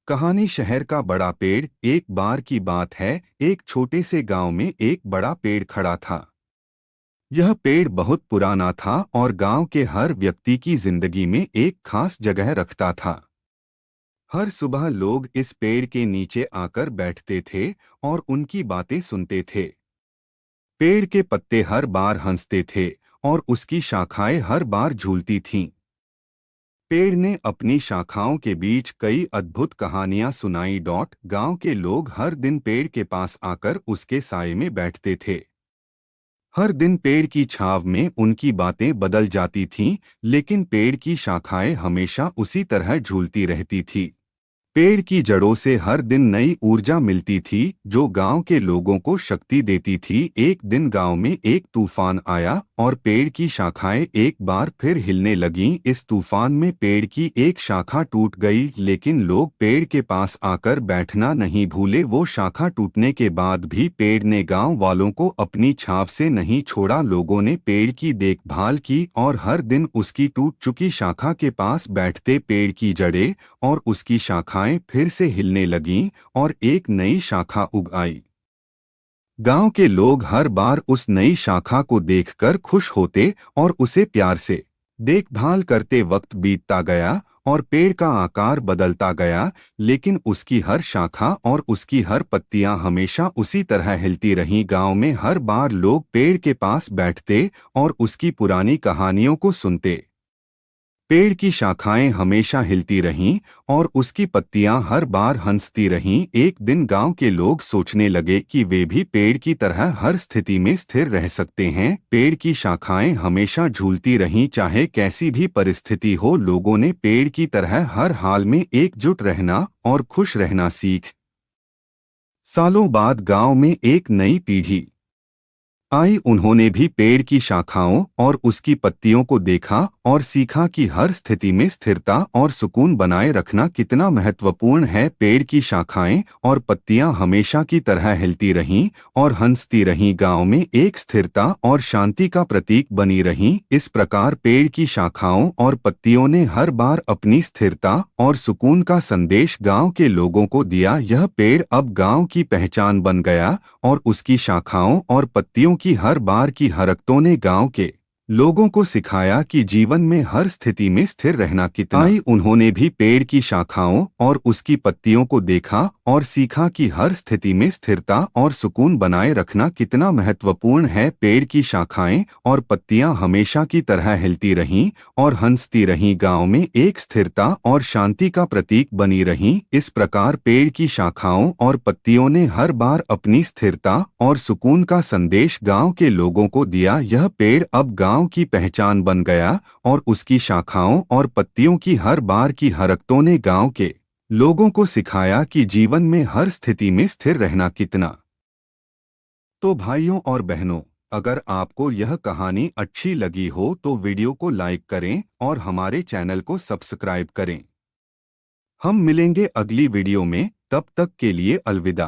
कहानी शहर का बड़ा पेड़। एक बार की बात है, एक छोटे से गांव में एक बड़ा पेड़ खड़ा था। यह पेड़ बहुत पुराना था और गांव के हर व्यक्ति की जिंदगी में एक खास जगह रखता था। हर सुबह लोग इस पेड़ के नीचे आकर बैठते थे और उनकी बातें सुनते थे। पेड़ के पत्ते हर बार हंसते थे और उसकी शाखाएं हर बार झूलती थीं। पेड़ ने अपनी शाखाओं के बीच कई अद्भुत कहानियां सुनाई। गांव के लोग हर दिन पेड़ के पास आकर उसके साए में बैठते थे। हर दिन पेड़ की छांव में उनकी बातें बदल जाती थीं, लेकिन पेड़ की शाखाएं हमेशा उसी तरह झूलती रहती थी। पेड़ की जड़ों से हर दिन नई ऊर्जा मिलती थी, जो गांव के लोगों को शक्ति देती थी। एक दिन गांव में एक तूफान आया और पेड़ की शाखाएं एक बार फिर हिलने लगीं। इस तूफान में पेड़ की एक शाखा टूट गई, लेकिन लोग पेड़ के पास आकर बैठना नहीं भूले। वो शाखा टूटने के बाद भी पेड़ ने गांव वालों को अपनी छांव से नहीं छोड़ा। लोगों ने पेड़ की देखभाल की और हर दिन उसकी टूट चुकी शाखा के पास बैठते। पेड़ की जड़ें और उसकी शाखाएं फिर से हिलने लगीं और एक नई शाखा उग आई। गांव के लोग हर बार उस नई शाखा को देखकर खुश होते और उसे प्यार से देखभाल करते। वक्त बीतता गया और पेड़ का आकार बदलता गया, लेकिन उसकी हर शाखा और उसकी हर पत्तियां हमेशा उसी तरह हिलती रहीं। गांव में हर बार लोग पेड़ के पास बैठते और उसकी पुरानी कहानियों को सुनते। पेड़ की शाखाएं हमेशा हिलती रहीं और उसकी पत्तियां हर बार हंसती रहीं। एक दिन गांव के लोग सोचने लगे कि वे भी पेड़ की तरह हर स्थिति में स्थिर रह सकते हैं। पेड़ की शाखाएं हमेशा झूलती रहीं, चाहे कैसी भी परिस्थिति हो। लोगों ने पेड़ की तरह हर हाल में एकजुट रहना और खुश रहना सीख। सालों बाद गांव में एक नई पीढ़ी आई। उन्होंने भी पेड़ की शाखाओं और उसकी पत्तियों को देखा और सीखा कि हर स्थिति में स्थिरता और सुकून बनाए रखना कितना महत्वपूर्ण है। पेड़ की शाखाएं और पत्तियां हमेशा की तरह हिलती रहीं और हंसती रहीं। गांव में एक स्थिरता और शांति का प्रतीक बनी रहीं। इस प्रकार पेड़ की शाखाओं और पत्तियों ने हर बार अपनी स्थिरता और सुकून का संदेश गांव के लोगों को दिया। यह पेड़ अब गांव की पहचान बन गया और उसकी शाखाओं और पत्तियों की हर बार की हरकतों ने गांव के लोगों को सिखाया कि जीवन में हर स्थिति में स्थिर रहना कितना। उन्होंने भी पेड़ की शाखाओं और उसकी पत्तियों को देखा और सीखा कि हर स्थिति में स्थिरता और सुकून बनाए रखना कितना महत्वपूर्ण है। पेड़ की शाखाएं और पत्तियां हमेशा की तरह हिलती रहीं और हंसती रहीं। गांव में एक स्थिरता और शांति का प्रतीक बनी रहीं। इस प्रकार पेड़ की शाखाओं और पत्तियों ने हर बार अपनी स्थिरता और सुकून का संदेश गांव के लोगों को दिया। यह पेड़ अब गांव की पहचान बन गया और उसकी शाखाओं और पत्तियों की हर बार की हरकतों ने गांव के लोगों को सिखाया कि जीवन में हर स्थिति में स्थिर रहना कितना। तो भाइयों और बहनों, अगर आपको यह कहानी अच्छी लगी हो तो वीडियो को लाइक करें और हमारे चैनल को सब्सक्राइब करें। हम मिलेंगे अगली वीडियो में, तब तक के लिए अलविदा।